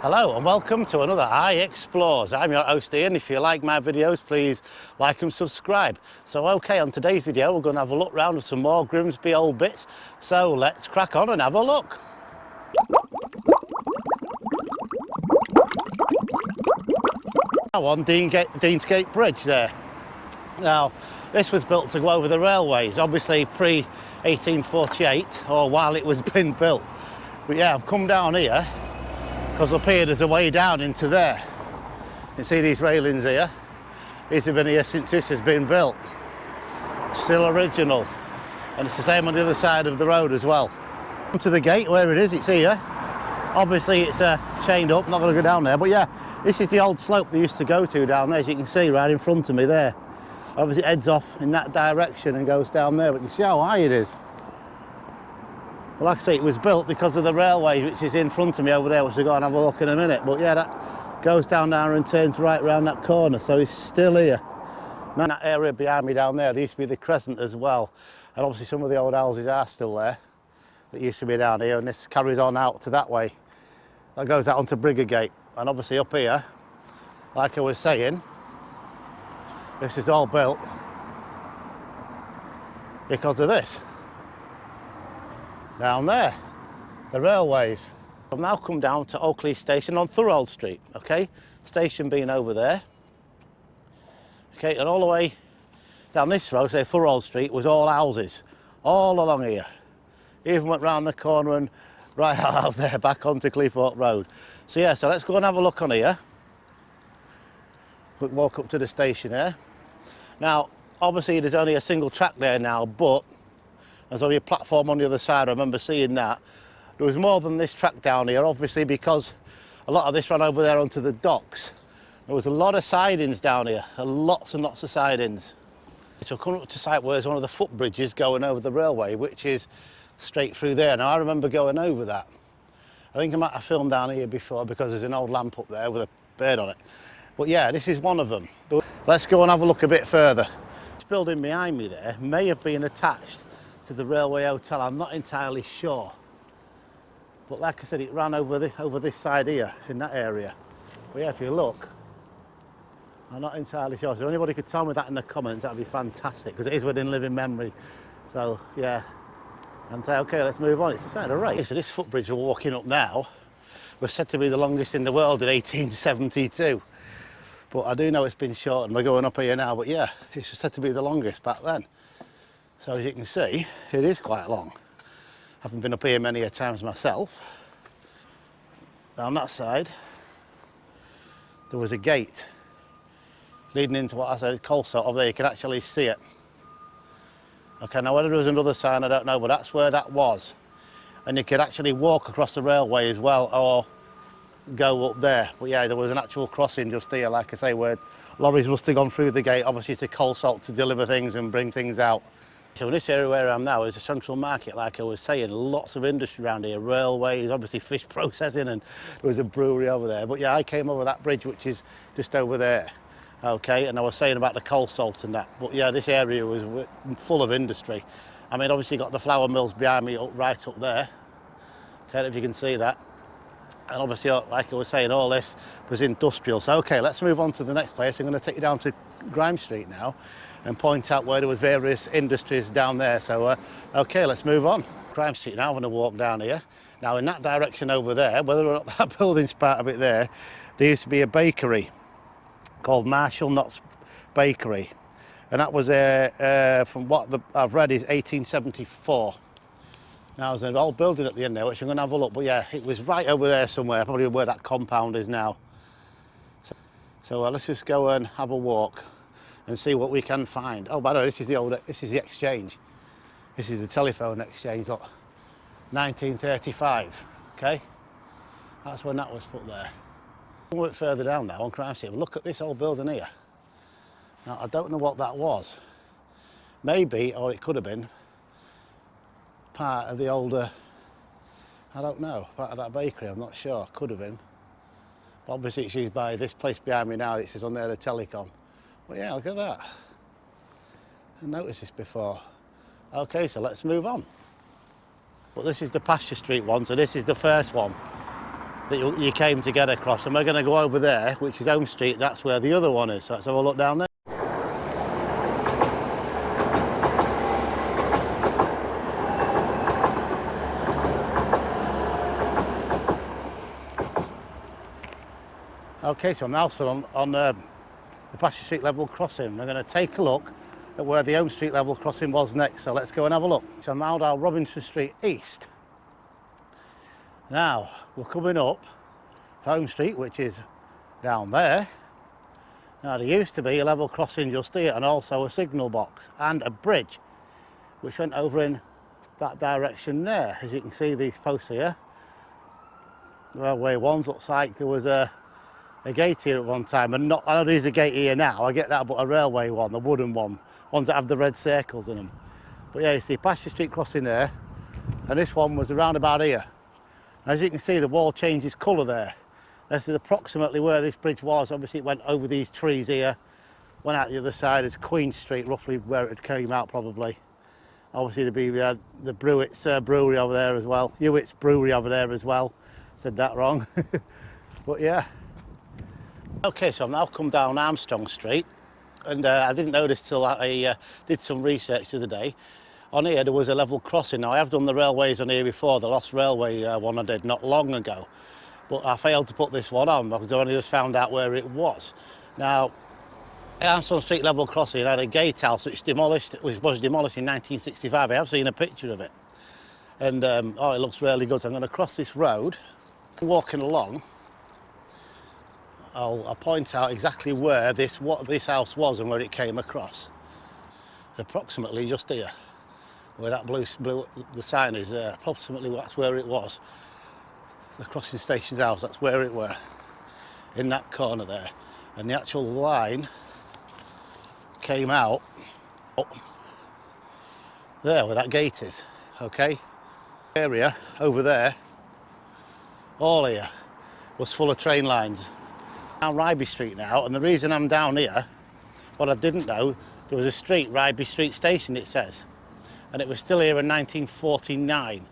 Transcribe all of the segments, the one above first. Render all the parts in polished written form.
Hello and welcome to another iExplores. I'm your host Ian. If you like my videos, please like and subscribe. So on today's video we're going to have a look round at some more Grimsby old bits. So let's crack on and have a look. Now on Deansgate Bridge there. Now this was built to go over the railways, obviously pre-1848 or while it was being built. But yeah, I've come down here because up here there's a way down into there. You see these railings here? These have been here since this has been built. Still original. And it's the same on the other side of the road as well. Come to the gate where it is, it's here. Obviously it's chained up, not going to go down there. But yeah, this is the old slope they used to go to down there, as you can see right in front of me there. Obviously it heads off in that direction and goes down there, but you can see how high it is. Well, like I say, it was built because of the railway, which is in front of me over there, which we'll go and have a look in a minute. But yeah, that goes down there and turns right round that corner, so it's still here. Now in that area behind me down there used to be the Crescent as well. And obviously some of the old houses are still there that used to be down here, and this carries on out to that way. That goes out onto Bargate. And obviously up here, like I was saying, this is all built because of this. Down there, the railways. I've now come down to Oakley Station on Footbridge Street, okay? Station being over there. Okay, and all the way down this road, say Footbridge Street, was all houses, all along here. Even went round the corner and right out there, back onto Clifford Road. So yeah, so let's go and have a look on here. Quick walk up to the station here. Now, obviously there's only a single track there now, but there's only a platform on the other side. I remember seeing that. There was more than this track down here, obviously, because a lot of this ran over there onto the docks. There was a lot of sidings down here, lots and lots of sidings. So coming up to site where there's one of the footbridges going over the railway, which is straight through there. Now I remember going over that. I think I might have filmed down here before because there's an old lamp up there with a bird on it. But yeah, this is one of them. Let's go and have a look a bit further. This building behind me there may have been attached to the railway hotel. I'm not entirely sure, but like I said, it ran over this side here in that area. But yeah, if you look, I'm not entirely sure. So if anybody could tell me that in the comments, that'd be fantastic, because it is within living memory. So yeah, and say okay, let's move on. It's a sign of race. So this footbridge we're walking up now was said to be the longest in the world in 1872, but I do know it's been shortened. We're going up here now, but yeah, it's said to be the longest back then. So as you can see, it is quite long. I haven't been up here many a times myself. Down that side, there was a gate leading into what I said, coal sort of there. You can actually see it. Okay, now whether there was another sign, I don't know, but that's where that was. And you could actually walk across the railway as well, or go up there. But yeah, there was an actual crossing just here, like I say, where lorries must have gone through the gate, obviously to coal salt to deliver things and bring things out. So in this area where I am now is a central market, like I was saying, lots of industry around here, railways, obviously fish processing, and there was a brewery over there. But yeah, I came over that bridge, which is just over there, okay, and I was saying about the coal salt and that. But yeah, this area was full of industry. I mean, obviously you've got the flour mills behind me right up there, okay, if you can see that. And obviously, like I was saying, all this was industrial. So okay, let's move on to the next place. I'm going to take you down to Grimsby Street now and point out where there was various industries down there. So okay, let's move on. Grimsby Street now, I'm going to walk down here. Now in that direction over there, whether or not that building's part of it there used to be a bakery called Marshall Knott's Bakery. And that was from what I've read is 1874. Now there's an old building at the end there, which I'm going to have a look, but yeah, it was right over there somewhere, probably where that compound is now. So let's just go and have a walk and see what we can find. Oh, by the way, this is the exchange. This is the telephone exchange, look, 1935, okay? That's when that was put there. A little bit further down now on Crime Street, look at this old building here. Now, I don't know what that was. Maybe, or it could have been, part of the older, I don't know, part of that bakery, I'm not sure, could have been. But obviously it's used by this place behind me now, it says on there the telecom. But yeah, look at that. I noticed this before. Okay, so let's move on. But this is the Pasture Street one, so this is the first one. that you came to get across, and we're going to go over there, which is Home Street. That's where the other one is, so let's have a look down there. Okay, so I'm now still on the Pasture Street level crossing. We're going to take a look at where the Home Street level crossing was next, so let's go and have a look. So I'm now down Robinson Street East. Now, we're coming up Home Street, which is down there. Now, there used to be a level crossing just here, and also a signal box and a bridge, which went over in that direction there. As you can see, these posts here, railway ones, looks like there was a gate here at one time, and not, I know there's a gate here now, I get that, but a railway one, the wooden one, ones that have the red circles in them. But yeah, you see Pasture Street crossing there, and this one was around about here. As you can see, the wall changes colour there. This is approximately where this bridge was. Obviously it went over these trees here, went out the other side as Queen Street, roughly where it came out probably. Obviously there'd be the Brewitt's brewery over there as well, Hewitt's brewery over there as well. Said that wrong. But yeah. Okay, so I've now come down Armstrong Street, and I didn't notice till I did some research the other day. On here there was a level crossing. Now I have done the railways on here before, the Lost Railway one I did not long ago, but I failed to put this one on because I only just found out where it was. Now, Armstrong Street level crossing had a gatehouse which was demolished in 1965. I have seen a picture of it, and oh, it looks really good. So I'm going to cross this road. Walking along, I'll point out exactly where what this house was and where it came across. It's approximately just here, where that blue the sign is. Approximately that's where it was. The crossing station's house. That's where it were, in that corner there, and the actual line came out up there where that gate is. Okay, area over there, all here was full of train lines. Down Ryby Street now, and the reason I'm down here, what I didn't know, there was a street, Ryby Street Station it says, and it was still here in 1949,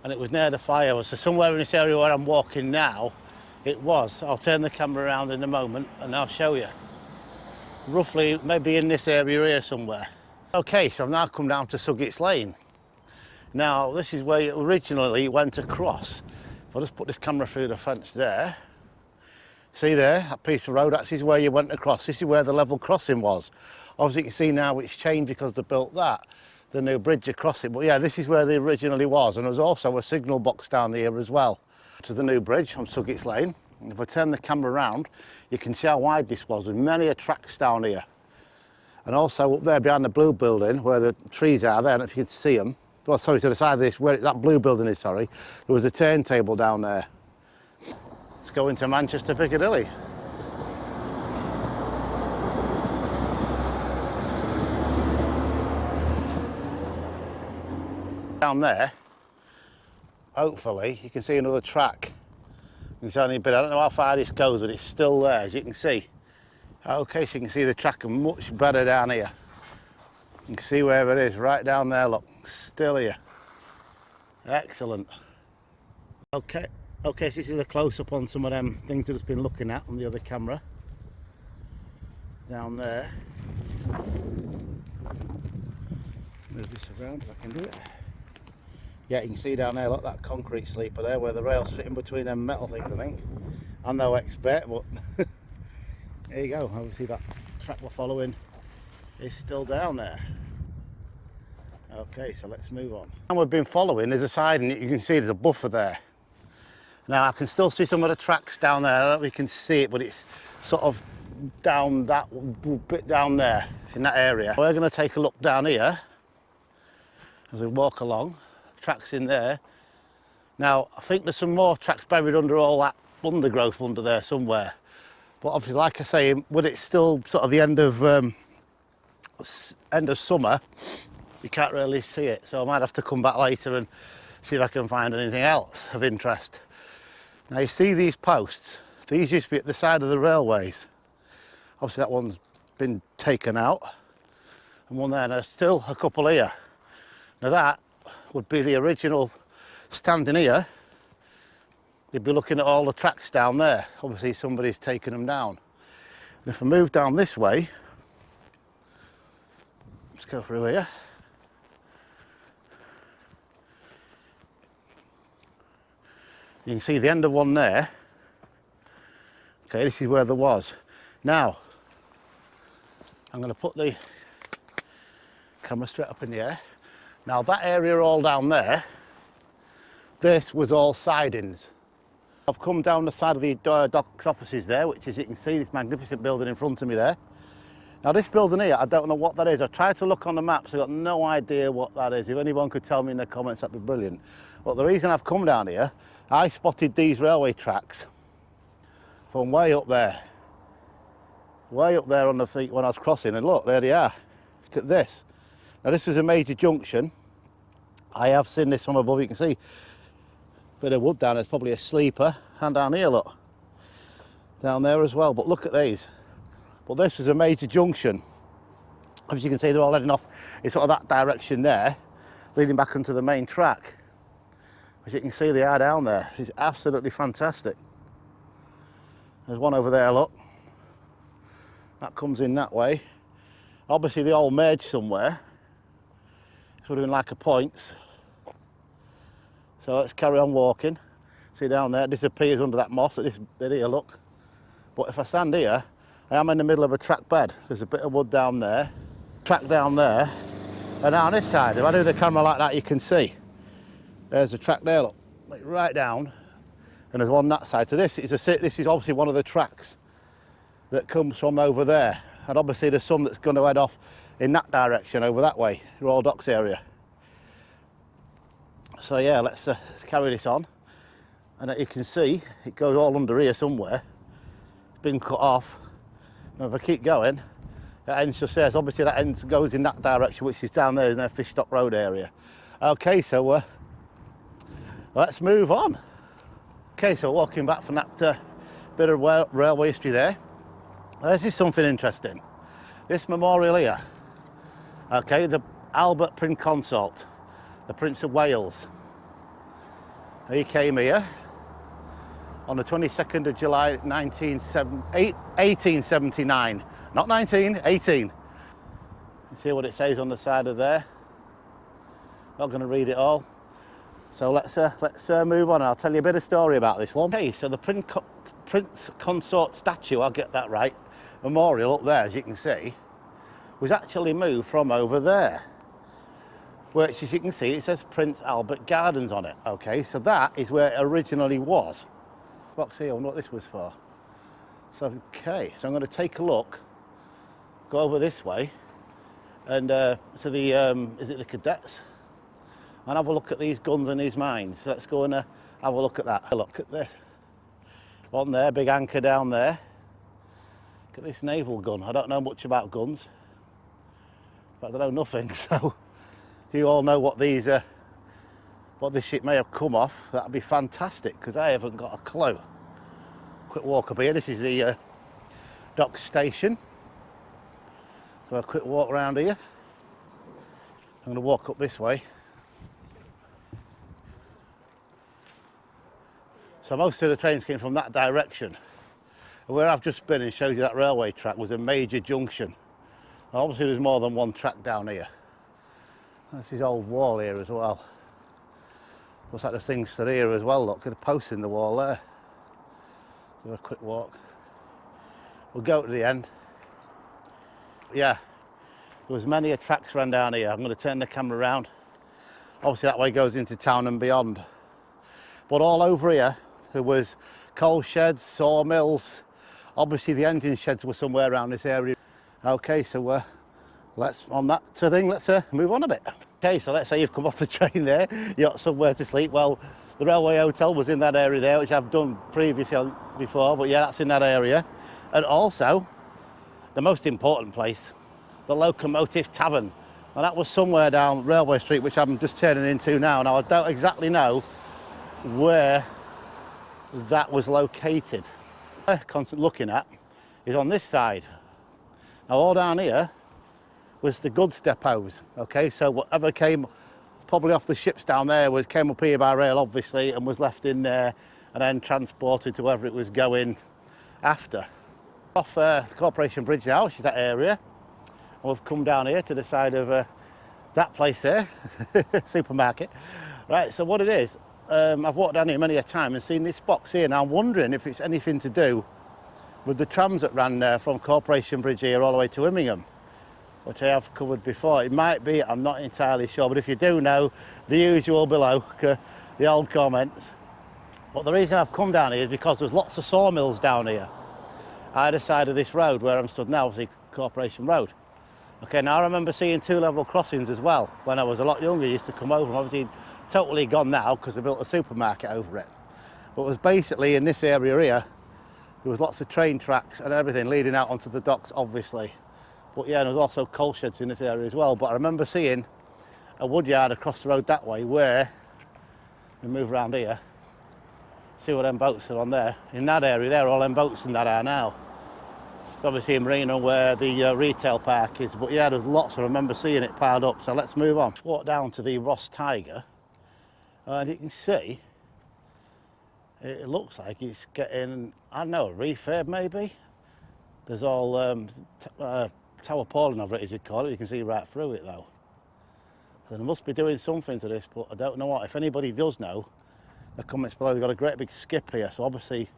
and it was near the fire. So somewhere in this area where I'm walking now, it was. I'll turn the camera around in a moment and I'll show you. Roughly, maybe in this area here somewhere. Okay, so I've now come down to Sawmills Lane. Now, this is where it originally went across. If I just put this camera through the fence there, see there, that piece of road, that is where you went across. This is where the level crossing was. Obviously you can see now it's changed because they built that, the new bridge across it. But yeah, this is where they originally was, and there was also a signal box down here as well. To the new bridge on Sawmills Lane. And if I turn the camera around, you can see how wide this was. There's many tracks down here. And also up there behind the blue building, where the trees are there, I don't know if you can see them. Well, sorry, to the side of this, where that blue building is, sorry, there was a turntable down there. Let's go into Manchester Piccadilly. Down there, hopefully, you can see another track. It's only a bit, I don't know how far this goes, but it's still there, as you can see. Okay, so you can see the track much better down here. You can see where it is, right down there, look, still here. Excellent. Okay. Okay, so this is a close-up on some of them things we've just been looking at on the other camera. Down there. Move this around if I can do it. Yeah, you can see down there, look, that concrete sleeper there, where the rails fit in between them metal things, I think. I'm no expert, but there you go. Obviously that track we're following is still down there. Okay, so let's move on. And we've been following, there's a siding, you can see there's a buffer there. Now I can still see some of the tracks down there. I don't know if you can see it, but it's sort of down that bit down there in that area. We're going to take a look down here as we walk along. Tracks in there. Now I think there's some more tracks buried under all that undergrowth under there somewhere. But obviously, like I say, when it's still sort of the end of summer, you can't really see it. So I might have to come back later and see if I can find anything else of interest. Now you see these posts, these used to be at the side of the railways. Obviously that one's been taken out, and one there, and there's still a couple here. Now that would be the original standing here you'd be looking at all the tracks down there. Obviously somebody's taken them down. And if I move down this way, let's go through here. You can see the end of one there. Okay, this is where there was. Now, I'm going to put the camera straight up in the air. Now that area all down there, this was all sidings. I've come down the side of the docks offices there, which as you can see, this magnificent building in front of me there. Now this building here, I don't know what that is. I tried to look on the maps, I've got no idea what that is. If anyone could tell me in the comments, that'd be brilliant. But the reason I've come down here, I spotted these railway tracks from way up there. Way up there on the feet when I was crossing, and look, there they are. Look at this. Now this was a major junction. I have seen this from above, you can see. Bit of wood down there's probably a sleeper, and down here, look. Down there as well, but look at these. But this was a major junction. As you can see, they're all heading off in sort of that direction there, leading back onto the main track. As you can see, they are down there. It's absolutely fantastic. There's one over there, look. That comes in that way. Obviously, they all merge somewhere. It's sort of in like a points. So let's carry on walking. See down there, it disappears under that moss at this bit here, look. But if I stand here, I am in the middle of a track bed. There's a bit of wood down there, track down there, and down this side. If I do the camera like that, you can see. There's a track there, look, like right down, and there's one that side. So this is obviously one of the tracks that comes from over there. And obviously there's some that's going to head off in that direction, over that way, Royal Docks area. So yeah, let's carry this on. And you can see, it goes all under here somewhere. It's been cut off. And if I keep going, it ends just there. So obviously that ends goes in that direction, which is down there, isn't there, Fishstock Road area. Okay, so let's move on. Okay, so walking back from that bit of railway history there. This is something interesting. This memorial here, okay, the Albert Prince Consort, the Prince of Wales. He came here on the 22nd of July 1879. Not 19, 18. You see what it says on the side of there? Not going to read it all. So let's move on. I'll tell you a bit of story about this one. Okay, so the Prince Consort statue, I'll get that right, memorial up there, as you can see, was actually moved from over there, which, as you can see, it says Prince Albert Gardens on it. Okay, so that is where it originally was. Box here, I wonder what this was for. So, okay, so I'm going to take a look, go over this way, and to the, is it the cadets? And have a look at these guns and these mines. So let's go and have a look at that. Look at this. One there, big anchor down there. Look at this naval gun. I don't know much about guns. In fact, I know nothing, so you all know what these what this ship may have come off. That'd be fantastic, because I haven't got a clue. Quick walk up here. This is the dock station. So a quick walk around here. I'm going to walk up this way. So most of the trains came from that direction. And where I've just been and showed you that railway track was a major junction. And obviously there's more than one track down here. That's his old wall here as well. Looks like the things still here as well, look at the posts in the wall there. So a quick walk. We'll go to the end. Yeah, there was many a tracks ran down here. I'm going to turn the camera around. Obviously that way goes into town and beyond. But all over here, there was coal sheds, sawmills. Obviously the engine sheds were somewhere around this area. Okay, so let's move on a bit. Okay, so let's say you've come off the train there, you've got somewhere to sleep. Well, the railway hotel was in that area there, which I've done previously before, but yeah, that's in that area. And also, the most important place, the Locomotive Tavern. And that was somewhere down Railway Street, which I'm just turning into now. Now, I don't exactly know where that was located. Constant looking at is on this side. Now all down here was the goods depots. Okay, so whatever came probably off the ships down there came up here by rail obviously and was left in there, and then transported to wherever it was going after. Off the Corporation Bridge now, which is that area. We've come down here to the side of that place there, supermarket. Right, so what it is, I've walked down here many a time and seen this box here, and I'm wondering if it's anything to do with the trams that ran from Corporation Bridge here all the way to Immingham, which I have covered before. It might be, I'm not entirely sure, but if you do know, the usual below, the old comments. But the reason I've come down here is because there's lots of sawmills down here, either side of this road where I'm stood now, obviously Corporation Road. Okay, now I remember seeing two level crossings as well. When I was a lot younger, I used to come over, and obviously totally gone now because they built a supermarket over it. But it was basically in this area here, there was lots of train tracks and everything leading out onto the docks, obviously. But yeah, there was also coal sheds in this area as well. But I remember seeing a woodyard across the road that way where, we move around here, see what them boats are on there. In that area there, all them boats in that are now. It's obviously in Marina where the retail park is, but yeah, there's lots. I remember seeing it piled up, so let's move on. Let's walk down to the Ross Tiger, and you can see, it looks like it's getting, I don't know, a refurb maybe? There's all tower pawling over it, as you call it. You can see right through it though. So they must be doing something to this, but I don't know what. If anybody does know, the comments below. They've got a great big skip here, so obviously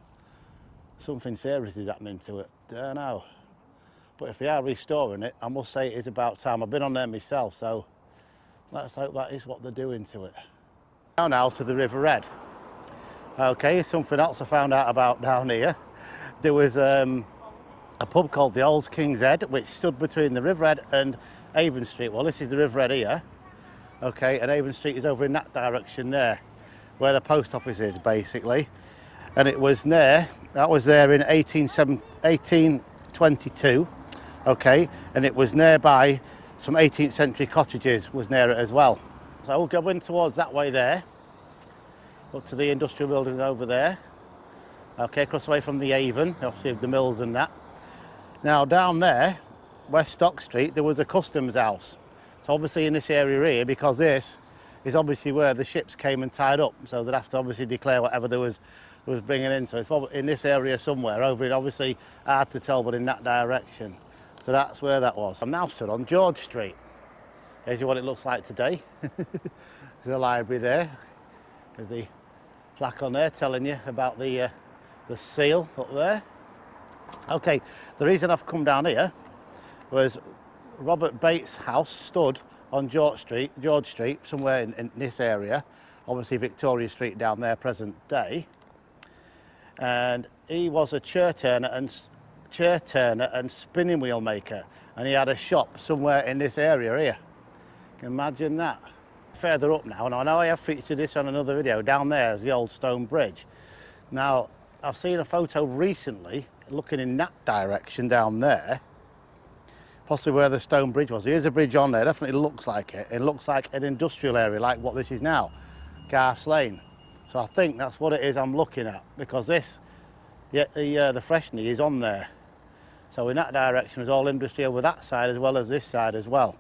something serious is happening to it. Don't know. But if they are restoring it, I must say it is about time. I've been on there myself, so let's hope that is what they're doing to it. Now to the River Red. Okay, something else I found out about down here. There was a pub called the Old King's Head, which stood between the River Red and Avon Street. Well, this is the River Red here. Okay, and Avon Street is over in that direction there, where the post office is basically. And it was there, that was there in 1822, okay, and it was nearby some 18th century cottages was near it as well. So we'll go in towards that way there, up to the industrial buildings over there, okay, across the way from the Avon, obviously the mills and that. Now down there, West Stock Street, there was a customs house. So obviously in this area here, because this is obviously where the ships came and tied up, so they'd have to obviously declare whatever there was bringing in. So it's probably in this area somewhere, over in, obviously hard to tell, but in that direction. So that's where that was. I'm now stood on George Street. Here's what it looks like today. The library there. There's the plaque on there telling you about the seal up there. Okay, the reason I've come down here was Robert Bates' house stood on George Street, somewhere in this area, obviously Victoria Street down there present day, and he was a chair turner and spinning wheel maker, and he had a shop somewhere in this area here. You can imagine that. Further up now, and I know I have featured this on another video, down there is the old stone bridge. Now, I've seen a photo recently looking in that direction down there, possibly where the stone bridge was. Here's a bridge on there, definitely looks like it. It looks like an industrial area, like what this is now, Garth's Lane. So I think that's what it is I'm looking at, because this, the freshener is on there. So in that direction is all industry over that side as well as this side as well.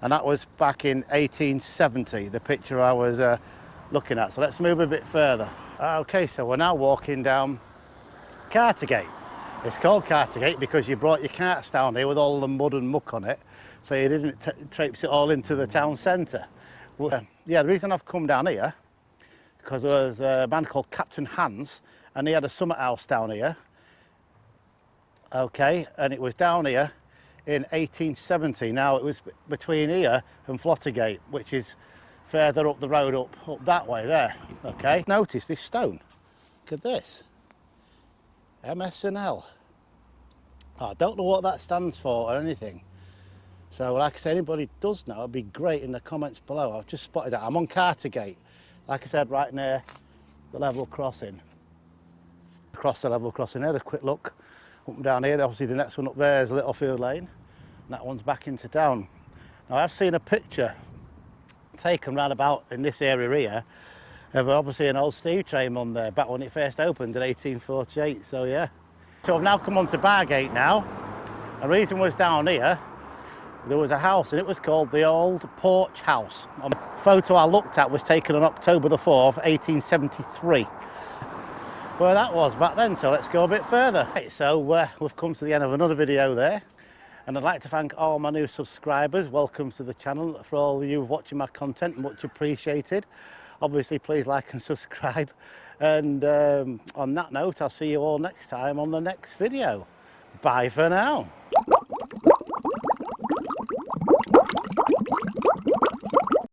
And that was back in 1870, the picture I was looking at. So let's move a bit further. Okay, so we're now walking down Cartergate. It's called Cartergate because you brought your carts down here with all the mud and muck on it, so you didn't traipse it all into the town centre. Well, yeah, the reason I've come down here, because there was a man called Captain Hans, and he had a summer house down here. Okay, and it was down here in 1870. Now it was between here and Flottergate, which is further up the road, up that way there. Okay, notice this stone. Look at this. MSNL. I don't know what that stands for or anything. So like I said, anybody does know, it'd be great in the comments below. I've just spotted that. I'm on Cartergate. Like I said, right near the level crossing. Across the level crossing there, a quick look up and down here. Obviously the next one up there is Littlefield Lane. And that one's back into town. Now I've seen a picture taken round about in this area here of obviously an old steam train on there back when it first opened in 1848, so yeah. So I've now come on to Bargate now. The reason was down here, there was a house and it was called the Old Porch House. The photo I looked at was taken on October the 4th, 1873. where that was back then, so let's go a bit further. Right, so we've come to the end of another video there, and I'd like to thank all my new subscribers. Welcome to the channel. For all of you watching my content, much appreciated. Obviously, please like and subscribe, and on that note, I'll see you all next time on the next video. Bye for now.